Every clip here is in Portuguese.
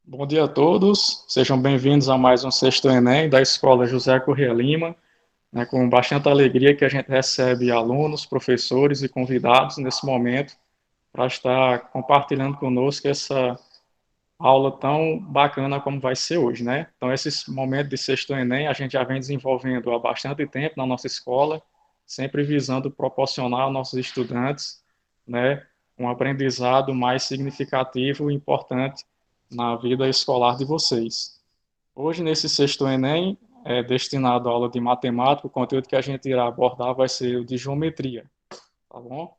Bom dia a todos, sejam bem-vindos a mais um Sexto Enem da Escola José Corrêa Lima, com bastante alegria que a gente recebe alunos, professores e convidados nesse momento para estar compartilhando conosco essa aula tão bacana como vai ser hoje, né? Então, esse momento de Sexto Enem a gente já vem desenvolvendo há bastante tempo na nossa escola, sempre visando proporcionar aos nossos estudantes, né, um aprendizado mais significativo e importante na vida escolar de vocês. Hoje, nesse Sexto Enem, é destinado à aula de matemática, o conteúdo que a gente irá abordar vai ser o de geometria, tá bom?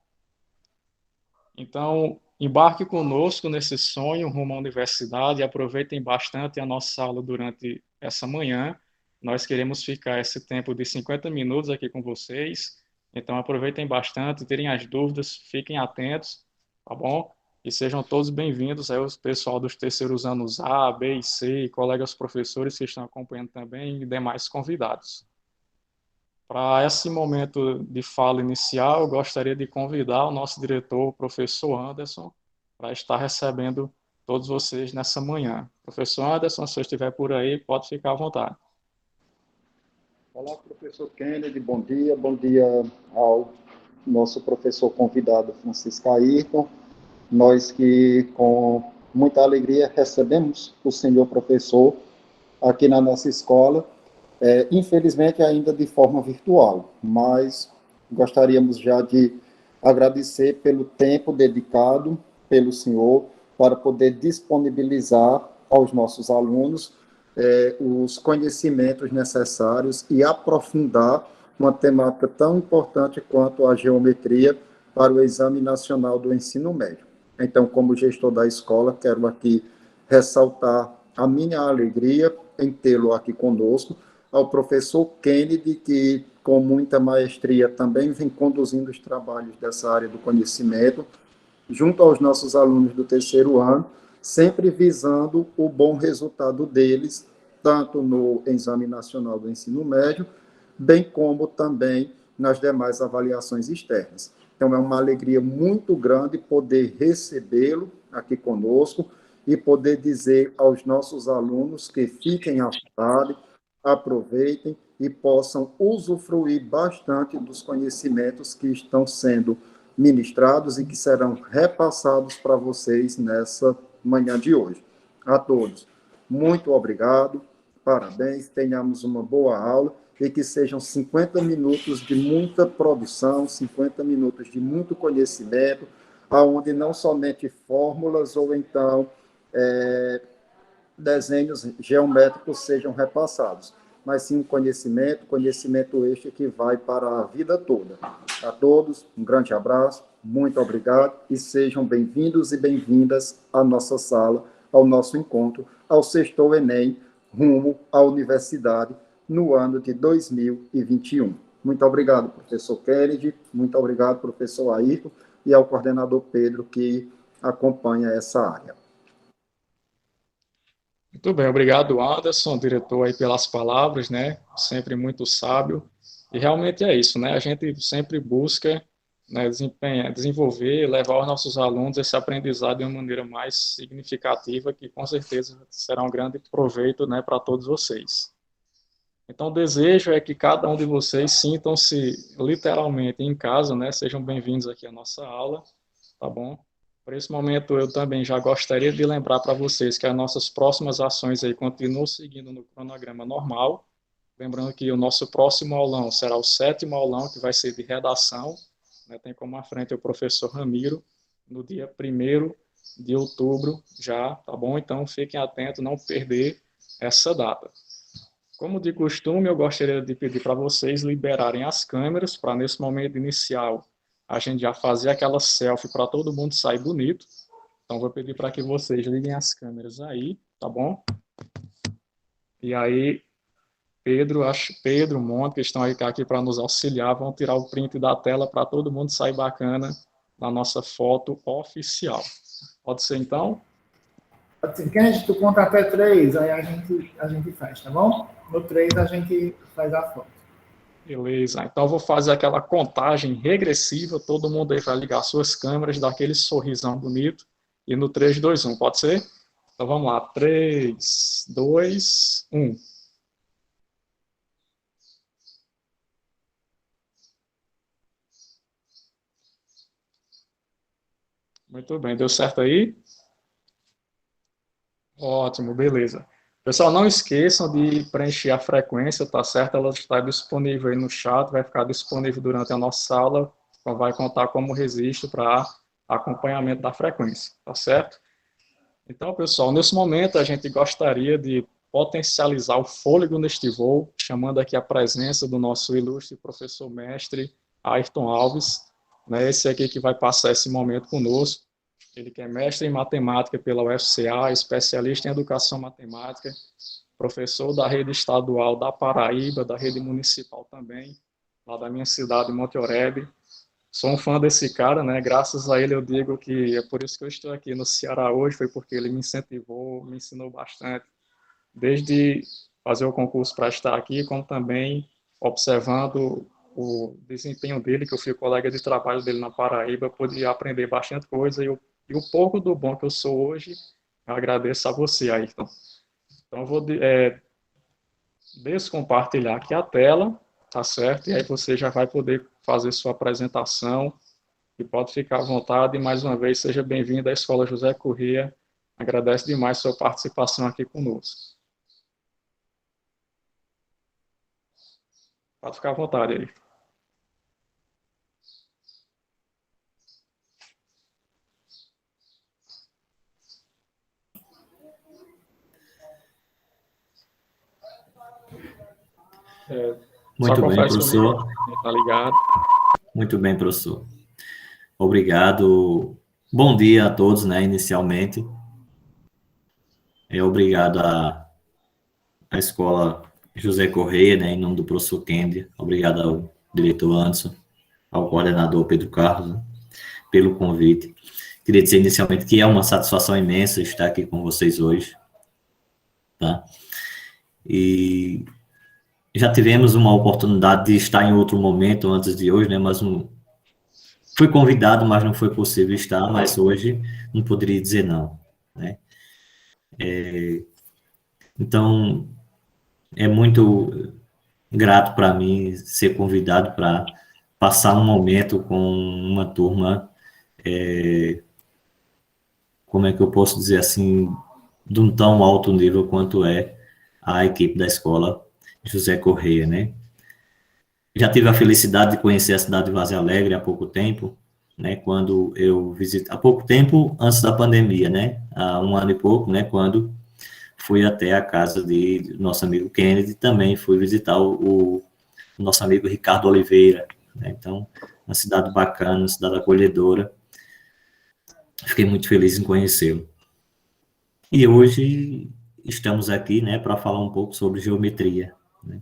Então, embarque conosco nesse sonho rumo à universidade e aproveitem bastante a nossa aula durante essa manhã. Nós queremos ficar esse tempo de 50 minutos aqui com vocês. Então, aproveitem bastante, tirem as dúvidas, fiquem atentos, tá bom? E sejam todos bem-vindos aí, os pessoal dos terceiros anos A, B e C, e colegas professores que estão acompanhando também, e demais convidados. Para esse momento de fala inicial, eu gostaria de convidar o nosso diretor, o professor Anderson, para estar recebendo todos vocês nessa manhã. Professor Anderson, se você estiver por aí, pode ficar à vontade. Olá, professor Kennedy, bom dia ao nosso professor convidado, Francisco Ayrton. Nós que, com muita alegria, recebemos o senhor professor aqui na nossa escola, infelizmente ainda de forma virtual, mas gostaríamos já de agradecer pelo tempo dedicado pelo senhor para poder disponibilizar aos nossos alunos os conhecimentos necessários e aprofundar uma temática tão importante quanto a geometria para o Exame Nacional do Ensino Médio. Então, como gestor da escola, quero aqui ressaltar a minha alegria em tê-lo aqui conosco, ao professor Kennedy, que com muita maestria também vem conduzindo os trabalhos dessa área do conhecimento, junto aos nossos alunos do terceiro ano, sempre visando o bom resultado deles, tanto no Exame Nacional do Ensino Médio, bem como também nas demais avaliações externas. Então, é uma alegria muito grande poder recebê-lo aqui conosco e poder dizer aos nossos alunos que fiquem à vontade, aproveitem e possam usufruir bastante dos conhecimentos que estão sendo ministrados e que serão repassados para vocês nessa manhã de hoje. A todos, muito obrigado, parabéns, tenhamos uma boa aula e que sejam 50 minutos de muita produção, 50 minutos de muito conhecimento, aonde não somente fórmulas ou então desenhos geométricos sejam repassados, mas sim conhecimento este que vai para a vida toda. A todos, um grande abraço, muito obrigado e sejam bem-vindos e bem-vindas à nossa sala, ao nosso encontro, ao Sextou Enem, rumo à universidade, no ano de 2021. Muito obrigado, professor Kennedy, muito obrigado, professor Ayrton, e ao coordenador Pedro, que acompanha essa área. Muito bem, obrigado, Anderson, diretor, aí pelas palavras, né? Sempre muito sábio. E realmente é isso, né? A gente sempre busca, né, desenvolver, levar aos nossos alunos esse aprendizado de uma maneira mais significativa, que com certeza será um grande proveito, né, para todos vocês. Então, o desejo é que cada um de vocês sintam-se literalmente em casa, né? Sejam bem-vindos aqui à nossa aula, tá bom? Por esse momento, eu também já gostaria de lembrar para vocês que as nossas próximas ações aí continuam seguindo no cronograma normal. Lembrando que o nosso próximo aulão será o 7º aulão, que vai ser de redação, né? Tem como à frente o professor Ramiro, no dia 1º de outubro já, tá bom? Então, fiquem atentos, não perder essa data. Como de costume, eu gostaria de pedir para vocês liberarem as câmeras, para nesse momento inicial a gente já fazer aquela selfie para todo mundo sair bonito. Então, vou pedir para que vocês liguem as câmeras aí, tá bom? E aí, Pedro, Monte, que estão aí aqui para nos auxiliar, vão tirar o print da tela para todo mundo sair bacana na nossa foto oficial. Pode ser, então? Pode ser. Kennedy, tu conta até 3, aí a gente faz, tá bom? No 3 a gente faz a foto. Beleza, então eu vou fazer aquela contagem regressiva, todo mundo aí vai ligar suas câmeras, dar aquele sorrisão bonito, e no 3, 2, 1, pode ser? Então vamos lá, 3, 2, 1. Muito bem, deu certo aí? Ótimo, beleza. Pessoal, não esqueçam de preencher a frequência, tá certo? Ela está disponível aí no chat, vai ficar disponível durante a nossa aula, então vai contar como registro para acompanhamento da frequência, tá certo? Então, pessoal, nesse momento a gente gostaria de potencializar o fôlego neste voo, chamando aqui a presença do nosso ilustre professor mestre Ayrton Alves, né? Esse aqui que vai passar esse momento conosco. Ele que é mestre em matemática pela UFCA, especialista em educação matemática, professor da rede estadual da Paraíba, da rede municipal também, lá da minha cidade, Monte Oreb. Sou um fã desse cara, né? Graças a ele eu digo que é por isso que eu estou aqui no Ceará hoje, foi porque ele me incentivou, me ensinou bastante, desde fazer o concurso para estar aqui, como também observando o desempenho dele, que eu fui colega de trabalho dele na Paraíba, pude aprender bastante coisa e o pouco do bom que eu sou hoje, eu agradeço a você, Ayrton. Então, eu vou descompartilhar aqui a tela, tá certo? E aí você já vai poder fazer sua apresentação e pode ficar à vontade. E, mais uma vez, seja bem-vindo à Escola José Corrêa. Agradeço demais sua participação aqui conosco. Pode ficar à vontade aí. Muito bem, professor. Tá ligado? Muito bem, professor. Obrigado. Bom dia a todos, né, inicialmente. Obrigado à Escola José Corrêa, né, em nome do professor Kendi. Obrigado ao diretor Anderson, ao coordenador Pedro Carlos, né, pelo convite. Queria dizer inicialmente que é uma satisfação imensa estar aqui com vocês hoje, tá? E já tivemos uma oportunidade de estar em outro momento antes de hoje, né? Mas fui convidado, mas não foi possível estar, mas hoje não poderia dizer não, né? Então, é muito grato para mim ser convidado para passar um momento com uma turma, como é que eu posso dizer assim, de um tão alto nível quanto é a equipe da escola José Corrêa, né? Já tive a felicidade de conhecer a cidade de Varzea Alegre há pouco tempo, né? Quando eu visitei, há pouco tempo, antes da pandemia, né? Há um ano e pouco, né? Quando fui até a casa de nosso amigo Kennedy, também fui visitar o nosso amigo Ricardo Oliveira, né? Então, uma cidade bacana, uma cidade acolhedora. Fiquei muito feliz em conhecê-lo. E hoje estamos aqui, né, para falar um pouco sobre geometria, né?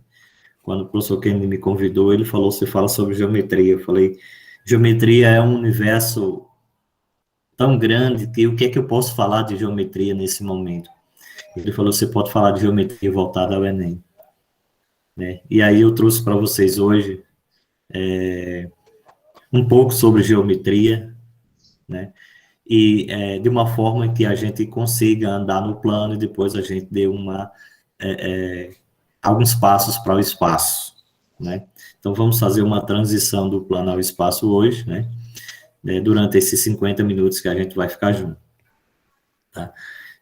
Quando o professor Kennedy me convidou, ele falou, você fala sobre geometria. Eu falei, geometria é um universo tão grande que o que é que eu posso falar de geometria nesse momento? Ele falou, você pode falar de geometria voltada ao Enem, né? E aí eu trouxe para vocês hoje um pouco sobre geometria, né? E de uma forma que a gente consiga andar no plano e depois a gente dê alguns passos para o espaço, né? Então, vamos fazer uma transição do plano ao espaço hoje, né? Durante esses 50 minutos que a gente vai ficar junto, tá?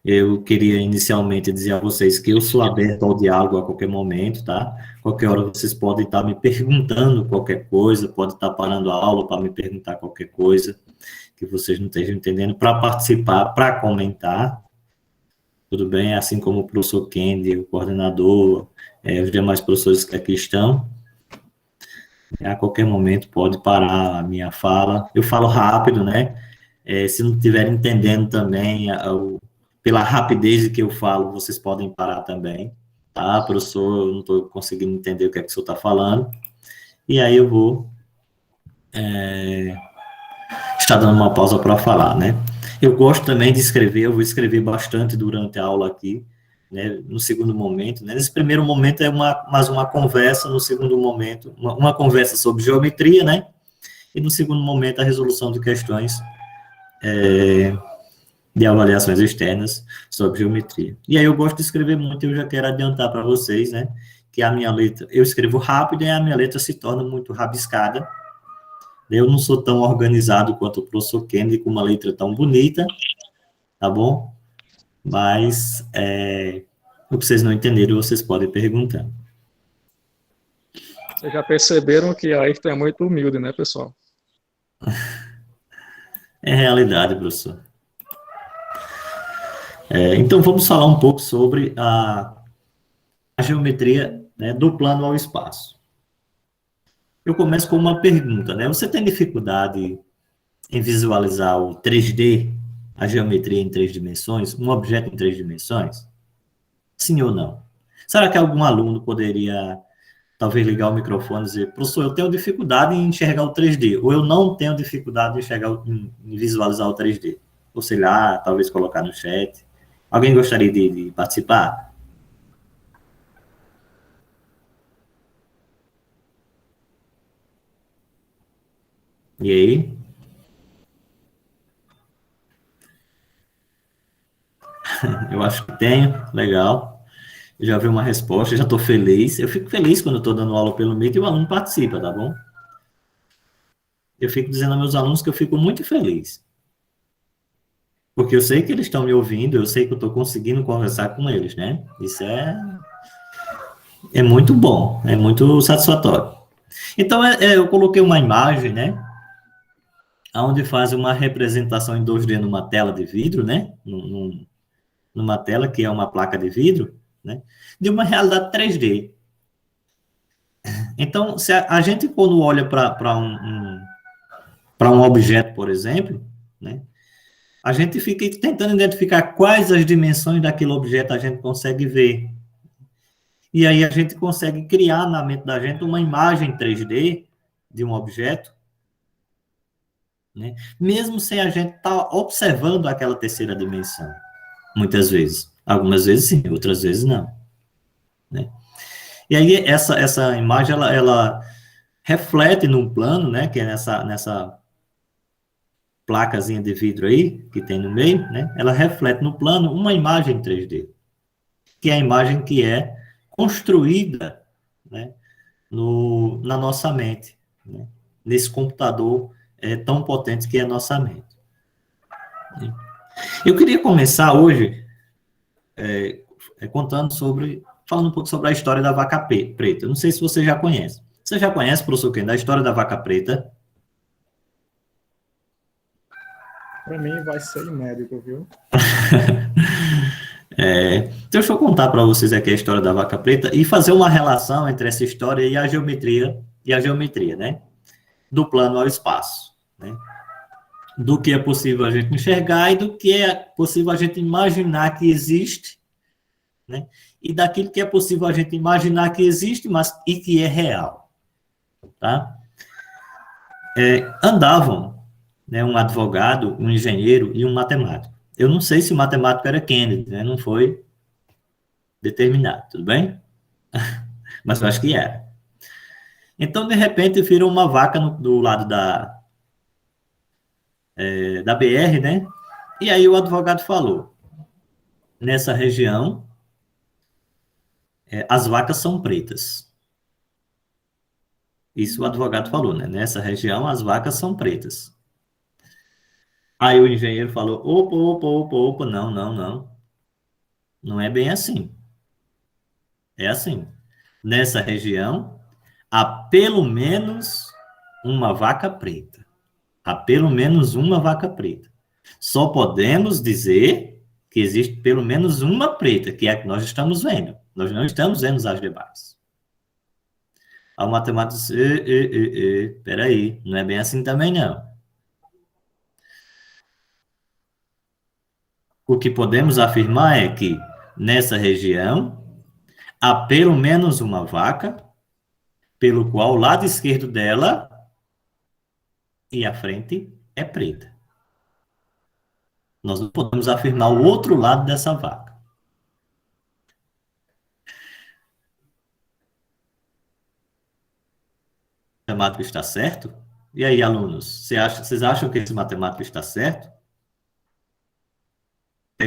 Eu queria inicialmente dizer a vocês que eu sou aberto ao diálogo a qualquer momento, tá? Qualquer hora vocês podem estar me perguntando qualquer coisa, pode estar parando a aula para me perguntar qualquer coisa que vocês não estejam entendendo, para participar, para comentar, tudo bem? Assim como o professor Kendi, o coordenador, os demais professores que aqui estão, a qualquer momento pode parar a minha fala. Eu falo rápido, né? Se não estiver entendendo também, pela rapidez que eu falo, vocês podem parar também, tá? Professor, eu não estou conseguindo entender o que é que o senhor está falando. E aí eu vou estar dando uma pausa para falar, né? Eu gosto também de escrever, eu vou escrever bastante durante a aula aqui, né? No segundo momento, né? Nesse primeiro momento é mais uma conversa, no segundo momento, uma conversa sobre geometria, né? E no segundo momento, a resolução de questões de avaliações externas sobre geometria. E aí eu gosto de escrever muito, eu já quero adiantar para vocês, né, que a minha letra, eu escrevo rápido e a minha letra se torna muito rabiscada. Eu não sou tão organizado quanto o professor Kennedy, com uma letra tão bonita, tá bom? Mas, o que vocês não entenderam, vocês podem perguntar. Vocês já perceberam que a Ayrton é muito humilde, né, pessoal? É realidade, professor. Então, vamos falar um pouco sobre a geometria, né, do plano ao espaço. Eu começo com uma pergunta, né? Você tem dificuldade em visualizar o 3D, a geometria em 3 dimensões, um objeto em 3 dimensões? Sim ou não? Será que algum aluno poderia, talvez, ligar o microfone e dizer, professor, eu tenho dificuldade em enxergar o 3D, ou eu não tenho dificuldade em enxergar, em visualizar o 3D? Ou sei lá, talvez colocar no chat. Alguém gostaria de participar? E aí? Eu acho que tenho, legal. Eu já vi uma resposta, já estou feliz. Eu fico feliz quando eu estou dando aula pelo Meet e o aluno participa, tá bom? Eu fico dizendo aos meus alunos que eu fico muito feliz. Porque eu sei que eles estão me ouvindo, eu sei que eu estou conseguindo conversar com eles, né? Isso é muito bom, é muito satisfatório. Então, eu coloquei uma imagem, né? Onde faz uma representação em 2D numa tela de vidro, né? Numa tela que é uma placa de vidro, né? De uma realidade 3D. Então, se a gente, quando olha para um objeto, por exemplo, né? A gente fica tentando identificar quais as dimensões daquele objeto a gente consegue ver. E aí a gente consegue criar na mente da gente uma imagem 3D de um objeto, né? Mesmo sem a gente estar observando aquela terceira dimensão, muitas vezes. Algumas vezes sim, outras vezes não, né? E aí essa imagem, ela reflete num plano, né, que é nessa placazinha de vidro aí, que tem no meio, né, ela reflete no plano uma imagem 3D, que é a imagem que é construída, né, na nossa mente, né, nesse computador tão potente que é a nossa mente. Eu queria começar hoje falando um pouco sobre a história da vaca preta. Eu não sei se você já conhece. Você já conhece, professor Ken, da história da vaca preta? Para mim vai ser inédito, viu? Então, deixa eu contar para vocês aqui a história da vaca preta e fazer uma relação entre essa história e a geometria, né? Do plano ao espaço, né? Do que é possível a gente enxergar e do que é possível a gente imaginar que existe, né? E daquilo que é possível a gente imaginar que existe, e que é real, tá? Andavam, né, um advogado, um engenheiro e um matemático. Eu não sei se o matemático era Kennedy, né? Não foi determinado, tudo bem? Mas eu acho que era. Então, de repente, viram uma vaca do lado da BR, né? E aí o advogado falou, nessa região, as vacas são pretas. Isso o advogado falou, né? Nessa região, as vacas são pretas. Aí o engenheiro falou, opa, não, não, não. Não é bem assim. É assim. Nessa região, há pelo menos uma vaca preta. Há pelo menos uma vaca preta. Só podemos dizer que existe pelo menos uma preta, que é a que nós estamos vendo. Nós não estamos vendo as demais. A matemática disse, peraí, não é bem assim também não. O que podemos afirmar é que, nessa região, há pelo menos uma vaca, pelo qual o lado esquerdo dela e a frente é preta. Nós não podemos afirmar o outro lado dessa vaca. O matemático está certo? E aí, alunos, vocês acham que esse matemático está certo?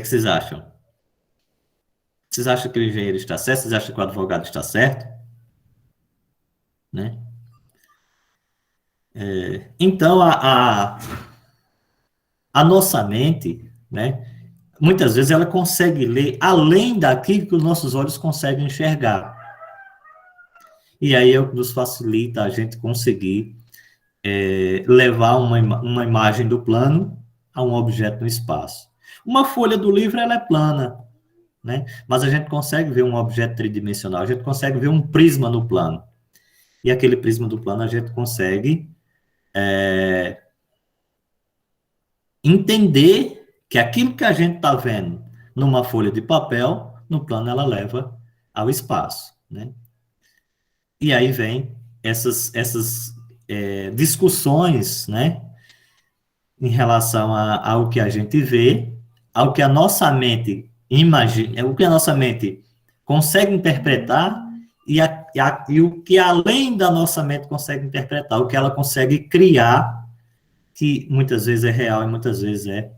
que vocês acham? Vocês acham que o engenheiro está certo? Vocês acham que o advogado está certo? Né? Então, a nossa mente, né, muitas vezes ela consegue ler além daquilo que os nossos olhos conseguem enxergar. E aí é o que nos facilita a gente conseguir levar uma imagem do plano a um objeto no espaço. Uma folha do livro, ela é plana, né? Mas a gente consegue ver um objeto tridimensional, a gente consegue ver um prisma no plano. E aquele prisma do plano a gente consegue entender que aquilo que a gente está vendo numa folha de papel, no plano ela leva ao espaço, né? E aí vem essas discussões, né, em relação ao que a gente vê, ao que a nossa mente imagina, o que a nossa mente consegue interpretar e o que além da nossa mente consegue interpretar, o que ela consegue criar, que muitas vezes é real e muitas vezes é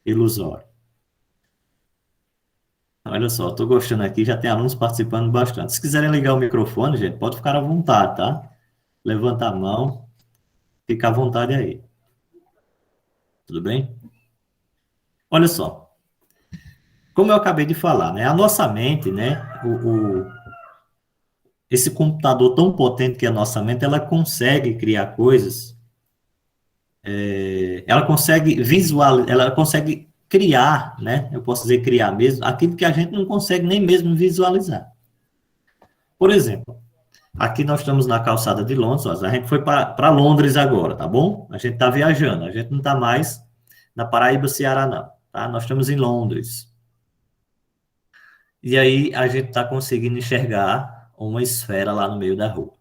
ilusório. Olha só, estou gostando aqui, já tem alunos participando bastante. Se quiserem ligar o microfone, gente, pode ficar à vontade, tá? Levanta a mão, fica à vontade aí. Tudo bem? Olha só, como eu acabei de falar, né? A nossa mente, né? Esse computador tão potente que é a nossa mente, ela consegue criar coisas, ela consegue visualizar, ela consegue criar, né? Eu posso dizer criar mesmo, aquilo que a gente não consegue nem mesmo visualizar. Por exemplo, aqui nós estamos na calçada de Londres, ó, a gente foi para Londres agora, tá bom? A gente está viajando, a gente não está mais na Paraíba, Ceará, não, tá? Nós estamos em Londres. E aí a gente está conseguindo enxergar uma esfera lá no meio da rua.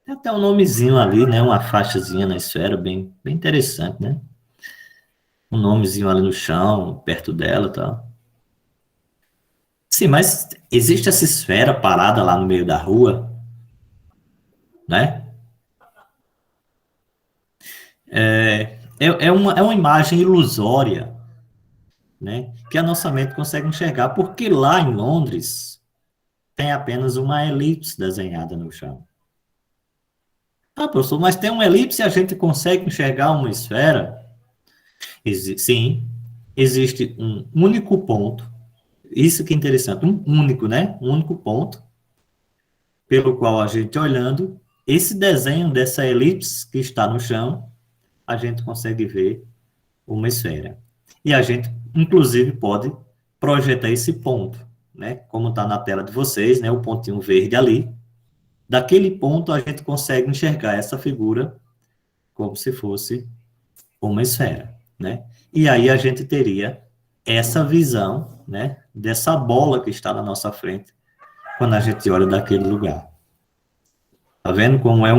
Tem até um nomezinho ali, né? Uma faixazinha na esfera, bem interessante, né? Um nomezinho ali no chão, perto dela, tá? Sim, mas existe essa esfera parada lá no meio da rua, né? É uma imagem ilusória, né? Que a nossa mente consegue enxergar, porque lá em Londres tem apenas uma elipse desenhada no chão. Ah, professor, mas tem uma elipse e a gente consegue enxergar uma esfera? Sim, existe um único ponto, isso que é interessante, um único, né? Um único ponto, pelo qual a gente olhando, esse desenho dessa elipse que está no chão, a gente consegue ver uma esfera. E a gente, inclusive, pode projetar esse ponto, né? Como está na tela de vocês, né? O pontinho verde ali. Daquele ponto, a gente consegue enxergar essa figura como se fosse uma esfera, né? E aí a gente teria essa visão, né? Dessa bola que está na nossa frente, quando a gente olha daquele lugar. Tá vendo como é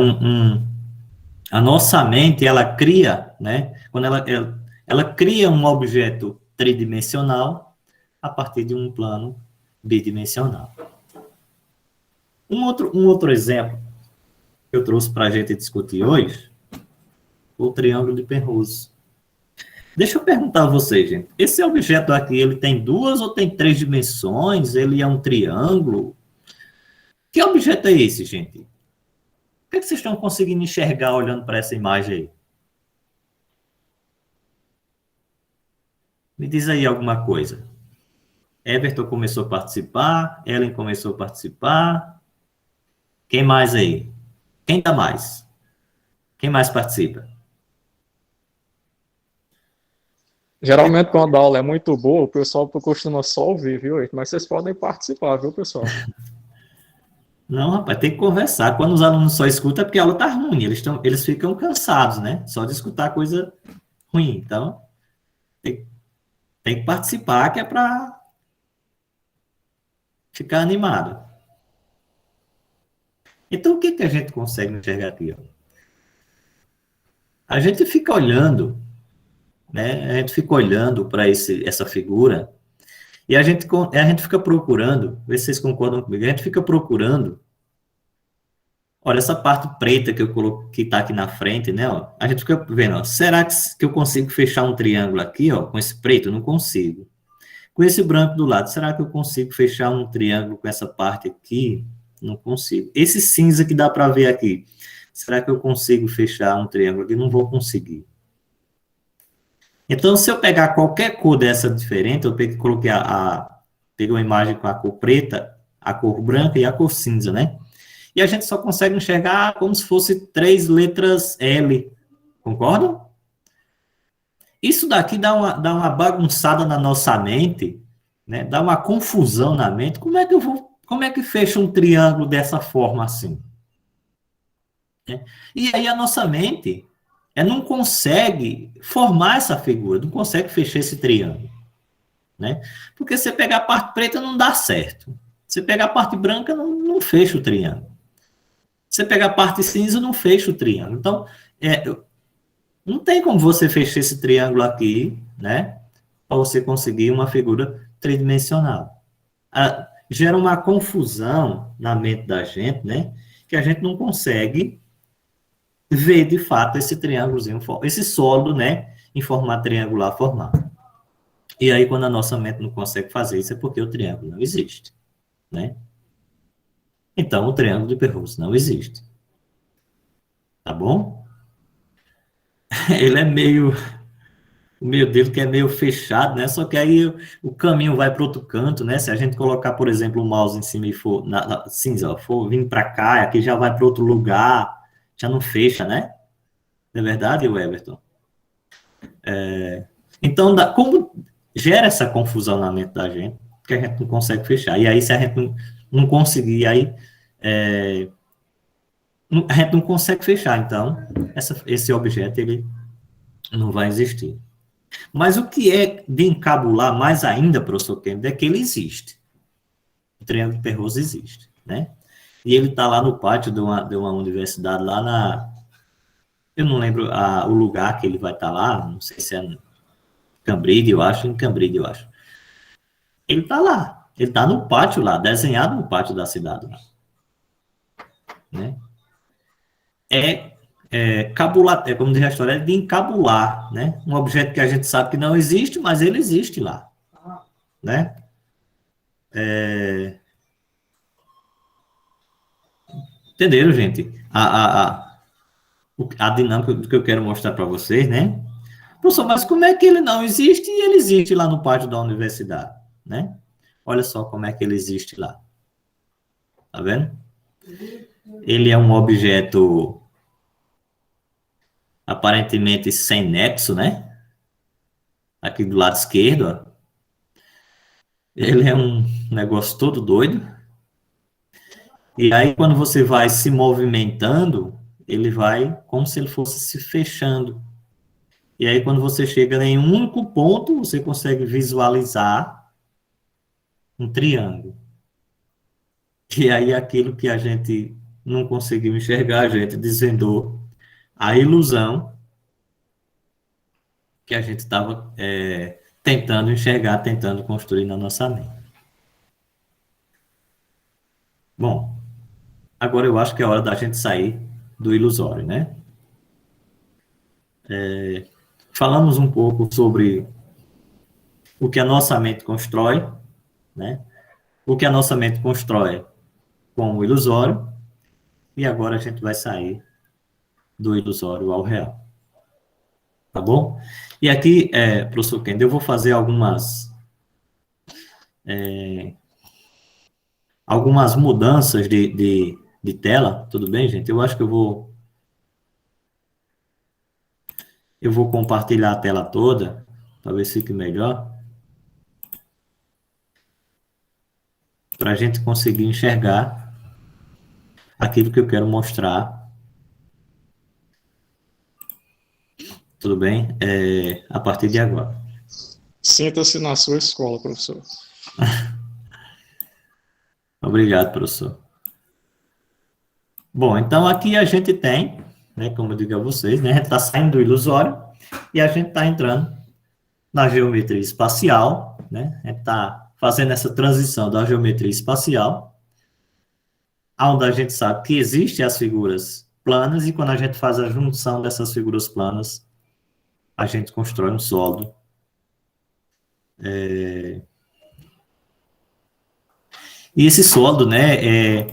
a nossa mente, ela cria, né? Quando ela cria um objeto tridimensional a partir de um plano bidimensional. Um outro exemplo que eu trouxe para a gente discutir hoje, o triângulo de Penrose. Deixa eu perguntar a vocês, gente. Esse objeto aqui, ele tem 2 ou tem 3 dimensões? Ele é um triângulo? Que objeto é esse, gente? O que vocês estão conseguindo enxergar olhando para essa imagem aí? Me diz aí alguma coisa. Everton começou a participar, Ellen começou a participar. Quem mais aí? Quem dá mais? Quem mais participa? Geralmente, quando a aula é muito boa, o pessoal costuma só ouvir, viu? Mas vocês podem participar, viu, pessoal? Não, rapaz, tem que conversar. Quando os alunos só escutam, é porque a aula tá ruim. Eles ficam cansados, né? Só de escutar coisa ruim. Então, tem que participar, que é para ficar animado. Então, o que a gente consegue enxergar aqui? Ó? A gente fica olhando, né? A gente fica olhando para essa figura e a gente fica procurando, vê se vocês concordam comigo, a gente fica procurando. Olha, essa parte preta que eu coloquei, que está aqui na frente, né, ó, a gente fica vendo, ó, será que eu consigo fechar um triângulo aqui, ó, com esse preto? Não consigo. Com esse branco do lado, será que eu consigo fechar um triângulo com essa parte aqui? Não consigo. Esse cinza que dá para ver aqui, será que eu consigo fechar um triângulo aqui? Não vou conseguir. Então, se eu pegar qualquer cor dessa diferente, eu coloquei peguei uma imagem com a cor preta, a cor branca e a cor cinza, né? E a gente só consegue enxergar como se fosse 3 letras L. Concordam? Isso daqui dá uma bagunçada na nossa mente, né? Dá uma confusão na mente. Como é que fecha um triângulo dessa forma assim? Né? E aí a nossa mente não consegue formar essa figura, não consegue fechar esse triângulo, né? Porque se você pegar a parte preta não dá certo. Se você pegar a parte branca não fecha o triângulo. Se você pegar a parte cinza não fecha o triângulo. Então, não tem como você fechar esse triângulo aqui, né? Para você conseguir uma figura tridimensional. Gera uma confusão na mente da gente, né? Que a gente não consegue ver, de fato, esse triângulozinho, esse sólido, né? Em formato triangular formado. E aí, quando a nossa mente não consegue fazer isso, é porque o triângulo não existe, né? Então, o triângulo de Pérouse não existe. Tá bom? Ele é meio... O meio dele que é meio fechado, né? Só que aí o caminho vai para outro canto, né? Se a gente colocar, por exemplo, o mouse em cima e for na cinza, for vir para cá, aqui já vai para outro lugar, já não fecha, né? Não é verdade, Everton? Então, como gera essa confusão na mente da gente, que a gente não consegue fechar. E aí, se a gente não conseguir, aí a gente não consegue fechar. Então, esse objeto, ele não vai existir. Mas o que é de encabular mais ainda, professor Kennedy, é que ele existe. O Triângulo de Pérouse existe, né? E ele está lá no pátio de uma universidade, lá na... Eu não lembro o lugar que ele vai estar lá, não sei se é em Cambridge, eu acho. Ele está lá. Ele está no pátio lá, desenhado no pátio da cidade lá. Né? Como diz a história, é de encabular, né? Um objeto que a gente sabe que não existe, mas ele existe lá, né? Entenderam, gente? A dinâmica do que eu quero mostrar para vocês, né? Professor, mas como é que ele não existe e ele existe lá no pátio da universidade, né? Olha só como é que ele existe lá. Tá vendo? Ele é um objeto aparentemente sem nexo, né? Aqui do lado esquerdo, ó. Ele é um negócio todo doido. E aí, quando você vai se movimentando, ele vai como se ele fosse se fechando. E aí, quando você chega em um único ponto, você consegue visualizar um triângulo. E aí, aquilo que a gente não conseguiu enxergar, a gente desvendou a ilusão que a gente estava tentando enxergar, tentando construir na nossa mente. Bom, agora eu acho que é hora da gente sair do ilusório, né? Falamos um pouco sobre o que a nossa mente constrói, né? O que a nossa mente constrói com o ilusório, e agora a gente vai sair do ilusório ao real. Tá bom? E aqui, professor Kennedy, eu vou fazer algumas mudanças de tela, tudo bem, gente? Eu acho que eu vou compartilhar a tela toda, talvez fique melhor, para a gente conseguir enxergar aquilo que eu quero mostrar. Tudo bem? A partir de agora. Sinta-se na sua escola, professor. Obrigado, professor. Bom, então aqui a gente tem, né, como eu digo a vocês, né, a gente está saindo do ilusório e a gente está entrando na geometria espacial, né, a gente está fazendo essa transição da geometria espacial onde a gente sabe que existem as figuras planas, e quando a gente faz a junção dessas figuras planas, a gente constrói um sólido. E esse sólido, né,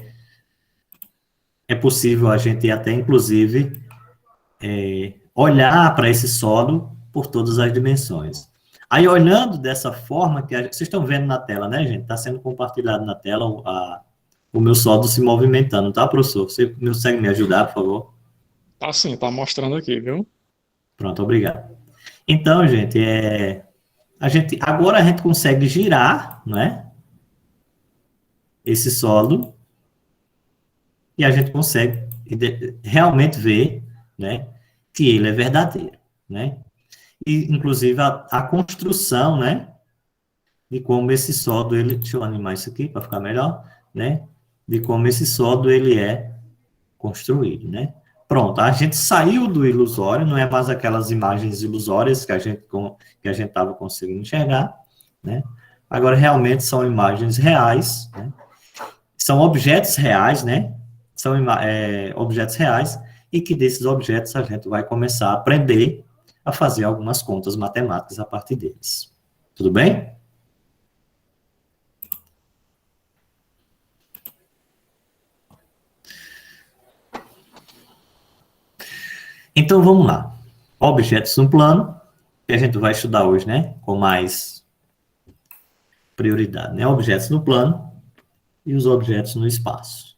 é possível a gente até, inclusive, olhar para esse sólido por todas as dimensões. Aí, olhando dessa forma, vocês estão vendo na tela, né, gente? Está sendo compartilhado na tela o meu sólido se movimentando, tá, professor? Você consegue me ajudar, por favor? Tá sim, tá mostrando aqui, viu? Pronto, obrigado. Então, gente, agora a gente consegue girar, não é? Esse sólido, e a gente consegue realmente ver, né, que ele é verdadeiro, né? E, inclusive, a construção, né, de como esse sólido, deixa eu animar isso aqui para ficar melhor, né, de como esse sólido, ele é construído, né? Pronto, a gente saiu do ilusório, não é mais aquelas imagens ilusórias que a gente estava conseguindo enxergar, né? Agora, realmente, são imagens reais, né? São objetos reais, né? São objetos reais, e que desses objetos a gente vai começar a aprender a fazer algumas contas matemáticas a partir deles. Tudo bem? Então, vamos lá. Objetos no plano, que a gente vai estudar hoje, né? Com mais prioridade, né? Objetos no plano e os objetos no espaço.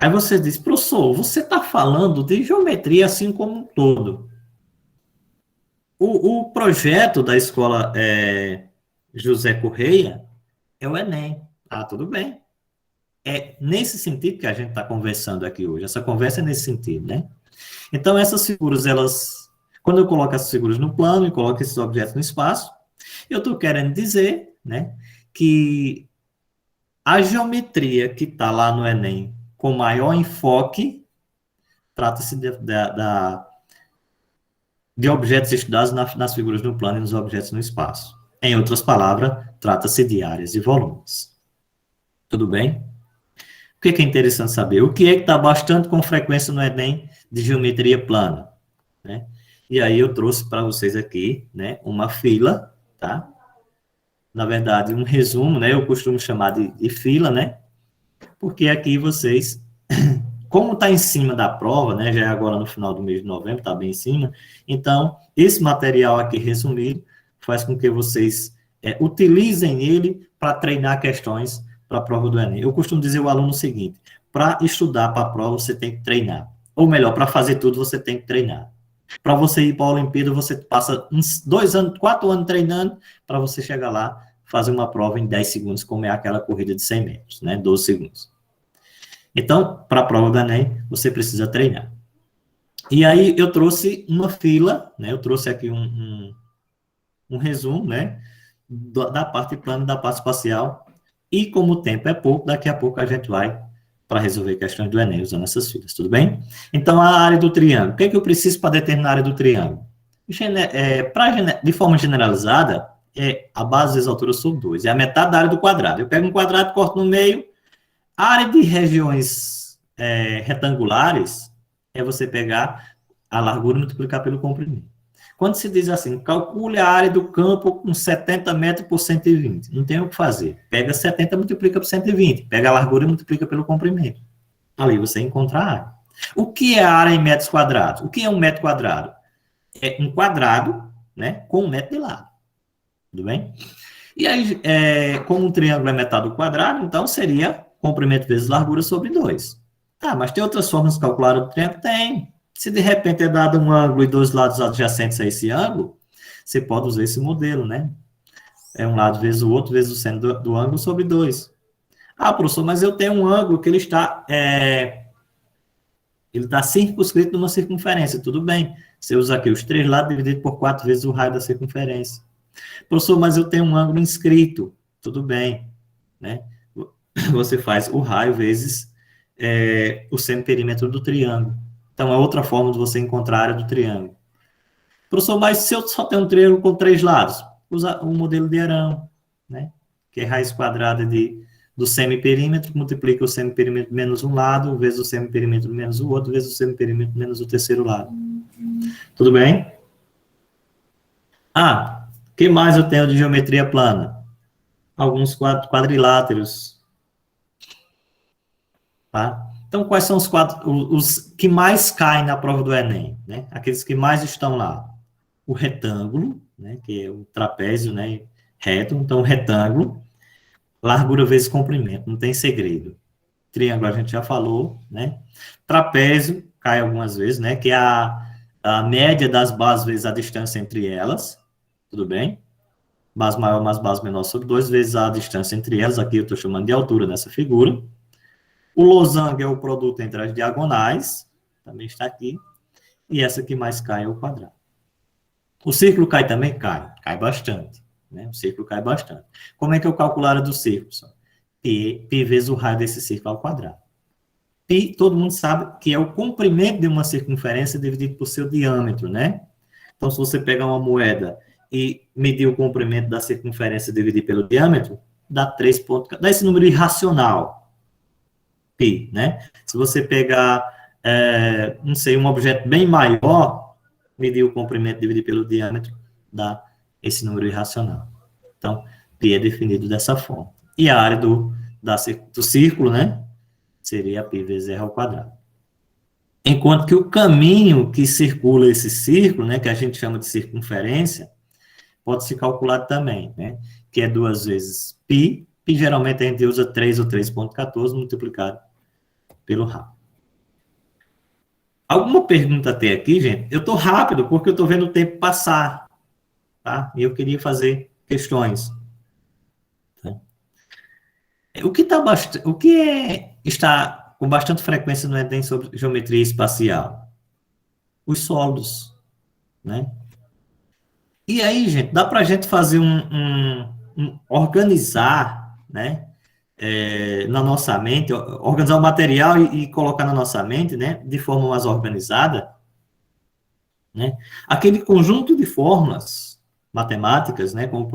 Aí você diz, professor, você está falando de geometria assim como um todo. O projeto da escola José Correia é o Enem. Ah, tudo bem. É nesse sentido que a gente está conversando aqui hoje. Essa conversa é nesse sentido, né? Então, essas figuras, quando eu coloco essas figuras no plano e coloco esses objetos no espaço, eu estou querendo dizer, né, que a geometria que está lá no Enem com maior enfoque trata-se de objetos estudados nas figuras no plano e nos objetos no espaço. Em outras palavras, trata-se de áreas e volumes. Tudo bem? O que é interessante saber? O que é que está bastante com frequência no Enem de geometria plana? Né? E aí eu trouxe para vocês aqui, né, uma fila, tá? Na verdade, um resumo, né? Eu costumo chamar de fila, né? Porque aqui vocês, como está em cima da prova, né? Já é agora no final do mês de novembro, está bem em cima. Então, esse material aqui resumido faz com que vocês utilizem ele para treinar questões para a prova do Enem. Eu costumo dizer ao aluno o seguinte: para estudar para a prova, você tem que treinar. Ou melhor, para fazer tudo, você tem que treinar. Para você ir para a Olimpíada, você passa uns 2 anos, 4 anos treinando, para você chegar lá, fazer uma prova em 10 segundos, como é aquela corrida de 100 metros, né? 12 segundos. Então, para a prova do Enem, você precisa treinar. E aí, eu trouxe uma fila, né? Eu trouxe aqui um resumo, né? Da parte plana e da parte espacial. E como o tempo é pouco, daqui a pouco a gente vai para resolver questões do Enem usando essas filas, tudo bem? Então, a área do triângulo. O que é que eu preciso para determinar a área do triângulo? De forma generalizada, a base das alturas sobre 2. É a metade da área do quadrado. Eu pego um quadrado, corto no meio. A área de regiões retangulares é você pegar a largura e multiplicar pelo comprimento. Quando se diz assim, calcule a área do campo com 70 metros por 120, não tem o que fazer. Pega 70 e multiplica por 120, pega a largura e multiplica pelo comprimento. Ali você encontra a área. O que é a área em metros quadrados? O que é um metro quadrado? É um quadrado, né, com 1 metro de lado. Tudo bem? E aí, como um triângulo é metade do quadrado, então seria comprimento vezes largura sobre 2. Ah, mas tem outras formas de calcular o triângulo? Tem. Se de repente é dado um ângulo e 2 lados adjacentes a esse ângulo, você pode usar esse modelo, né? É um lado vezes o outro, vezes o seno do ângulo sobre 2. Ah, professor, mas eu tenho um ângulo que ele está circunscrito numa circunferência. Tudo bem. Você usa aqui os 3 lados dividido por 4 vezes o raio da circunferência. Professor, mas eu tenho um ângulo inscrito. Tudo bem, né? Você faz o raio vezes o seno-perímetro do triângulo. Então, é outra forma de você encontrar a área do triângulo. Professor, mas se eu só tenho um triângulo com 3 lados, usa o modelo de Arão, né? Que é raiz quadrada de do semiperímetro, multiplica o semiperímetro menos um lado, vezes o semiperímetro menos o outro, vezes o semiperímetro menos o terceiro lado. Tudo bem? Ah, o que mais eu tenho de geometria plana? Alguns quadriláteros. Tá? Então, quais são os que mais caem na prova do Enem? Né? Aqueles que mais estão lá. O retângulo, né, que é o trapézio, né, reto. Então, retângulo, largura vezes comprimento, não tem segredo. Triângulo a gente já falou, né? Trapézio cai algumas vezes, né? Que é a média das bases vezes a distância entre elas, tudo bem? Base maior mais base menor sobre 2 vezes a distância entre elas, aqui eu estou chamando de altura nessa figura. O losango é o produto entre as diagonais, também está aqui. E essa que mais cai é o quadrado. O círculo cai também? Cai bastante. Né? O círculo cai bastante. Como é que eu calculo a área do círculo? Pi vezes o raio desse círculo ao quadrado. Pi, todo mundo sabe que é o comprimento de uma circunferência dividido por seu diâmetro, né? Então, se você pegar uma moeda e medir o comprimento da circunferência dividido pelo diâmetro, dá 3 pontos. Dá esse número irracional, Pi, né? Se você pegar, não sei, um objeto bem maior, medir o comprimento dividido pelo diâmetro, dá esse número irracional. Então, Pi é definido dessa forma. E a área do círculo, né, seria π vezes r ao quadrado. Enquanto que o caminho que circula esse círculo, né, que a gente chama de circunferência, pode ser calculado também, né, que é 2 vezes π, e geralmente a gente usa 3 ou 3,14 multiplicado pelo raio. Alguma pergunta até aqui, gente? Eu estou rápido porque eu estou vendo o tempo passar, tá? E eu queria fazer questões. O que está com bastante frequência no Enem sobre geometria espacial? Os sólidos, né? E aí, gente, dá para a gente fazer organizar, né? Na nossa mente, organizar o material e colocar na nossa mente, né? De forma mais organizada, né? Aquele conjunto de fórmulas matemáticas, né? Como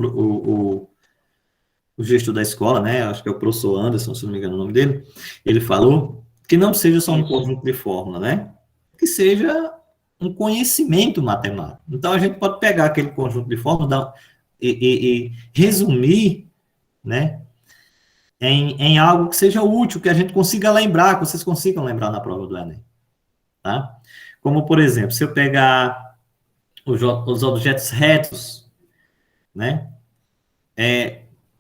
o gestor da escola, né, acho que é o professor Anderson, se não me engano o nome dele, ele falou que não seja só um conjunto de fórmula, né, que seja um conhecimento matemático. Então, a gente pode pegar aquele conjunto de fórmula e resumir, né, em algo que seja útil, que a gente consiga lembrar, que vocês consigam lembrar na prova do Enem, tá? Como, por exemplo, se eu pegar os objetos retos, né,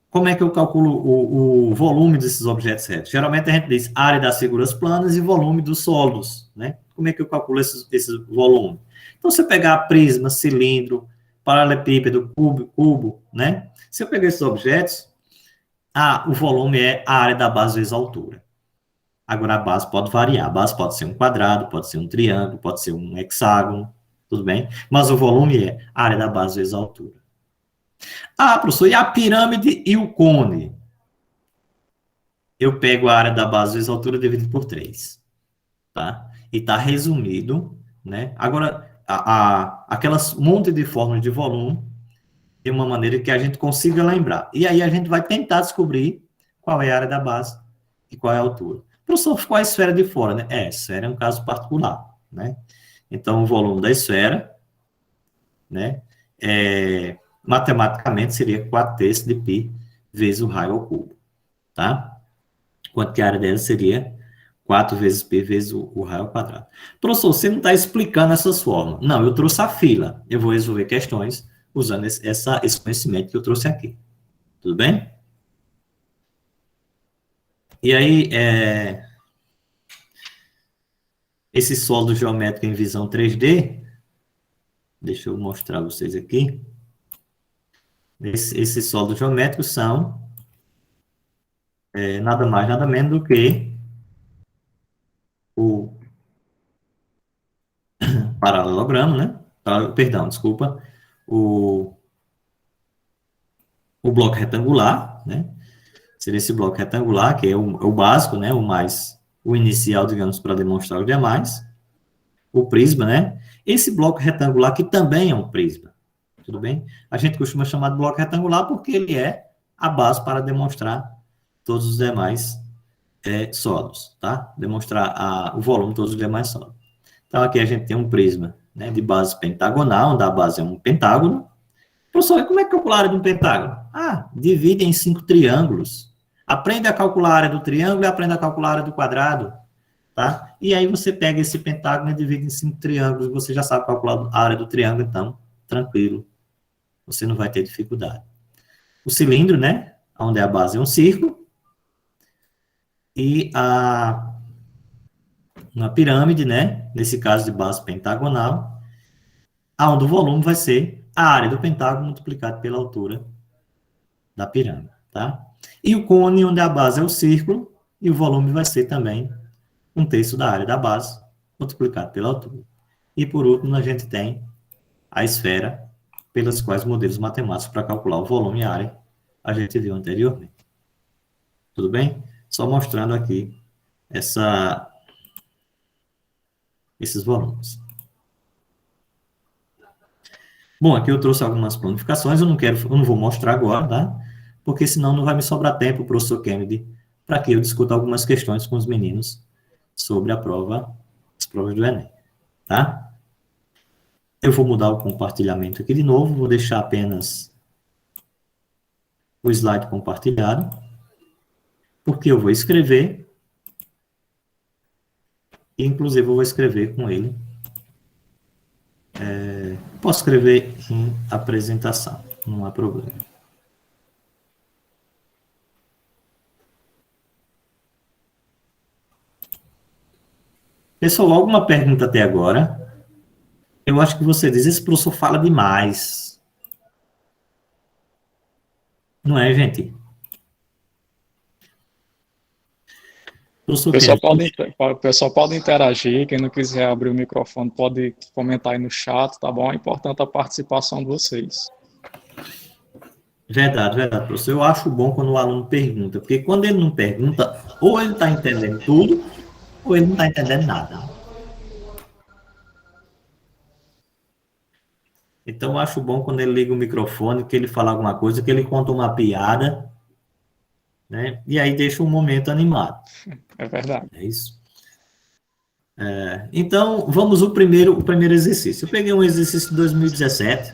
como é que eu calculo o volume desses objetos retos? Geralmente a gente diz área das figuras planas e volume dos sólidos, né? Como é que eu calculo esse volume? Então, se eu pegar prisma, cilindro, paralelepípedo, cubo, né? Se eu pegar esses objetos, o volume é a área da base vezes a altura. Agora, a base pode variar. A base pode ser um quadrado, pode ser um triângulo, pode ser um hexágono, tudo bem? Mas o volume é a área da base vezes a altura. Professor, e a pirâmide e o cone? Eu pego a área da base vezes a altura dividido por 3. Tá? E está resumido, né? Agora, aquelas monte de fórmulas de volume, de uma maneira que a gente consiga lembrar. E aí a gente vai tentar descobrir qual é a área da base e qual é a altura. Professor, ficou a esfera de fora, né? A esfera é um caso particular, né? Então, o volume da esfera, né? Matematicamente seria 4/3 de π vezes o raio ao cubo, tá? Enquanto que a área dela seria 4 vezes π vezes o raio ao quadrado. Professor, você não está explicando essas fórmulas. Não, eu trouxe a fila. Eu vou resolver questões usando esse conhecimento que eu trouxe aqui. Tudo bem? E aí, esse sólido geométrico em visão 3D, deixa eu mostrar a vocês aqui. Esses sólidos geométricos são nada mais, nada menos do que o paralelogramo, né? Perdão, desculpa. O bloco retangular, né? Seria esse bloco retangular, que é o básico, né? O inicial, digamos, para demonstrar os demais. O prisma, né? Esse bloco retangular, que também é um prisma. Tudo bem? A gente costuma chamar de bloco retangular porque ele é a base para demonstrar todos os demais sólidos, tá? Demonstrar o volume de todos os demais sólidos. Então, aqui a gente tem um prisma, né, de base pentagonal, onde a base é um pentágono. Professor, e como é que calcular a área de um pentágono? Divide em 5 triângulos. Aprende a calcular a área do triângulo e aprende a calcular a área do quadrado, tá? E aí você pega esse pentágono e divide em 5 triângulos, você já sabe calcular a área do triângulo, então, tranquilo. Você não vai ter dificuldade. O cilindro, né, onde a base é um círculo, e uma pirâmide, né, nesse caso de base pentagonal, onde o volume vai ser a área do pentágono multiplicado pela altura da pirâmide, tá? E o cone, onde a base é o círculo, e o volume vai ser também 1/3 da área da base, multiplicado pela altura. E, por último, a gente tem a esfera, pelas quais modelos matemáticos para calcular o volume e a área a gente viu anteriormente. Tudo bem? Só mostrando aqui esses volumes. Bom, aqui eu trouxe algumas planificações, eu não vou mostrar agora, tá? Porque senão não vai me sobrar tempo, professor Kennedy, para que eu discuta algumas questões com os meninos sobre as provas do Enem, tá? Eu vou mudar o compartilhamento aqui de novo, vou deixar apenas o slide compartilhado, porque eu vou escrever, e inclusive eu vou escrever com ele. Posso escrever em apresentação, não há problema. Pessoal, alguma pergunta até agora? Eu acho que você diz, esse professor fala demais. Não é, gente? O pessoal pode interagir, quem não quiser abrir o microfone pode comentar aí no chat, tá bom? É importante a participação de vocês. Verdade, professor. Eu acho bom quando o aluno pergunta, porque quando ele não pergunta, ou ele está entendendo tudo, ou ele não está entendendo nada. Então, eu acho bom quando ele liga o microfone, que ele fala alguma coisa, que ele conta uma piada, né? E aí deixa um momento animado. É verdade. É isso. Então, vamos ao primeiro exercício. Eu peguei um exercício de 2017.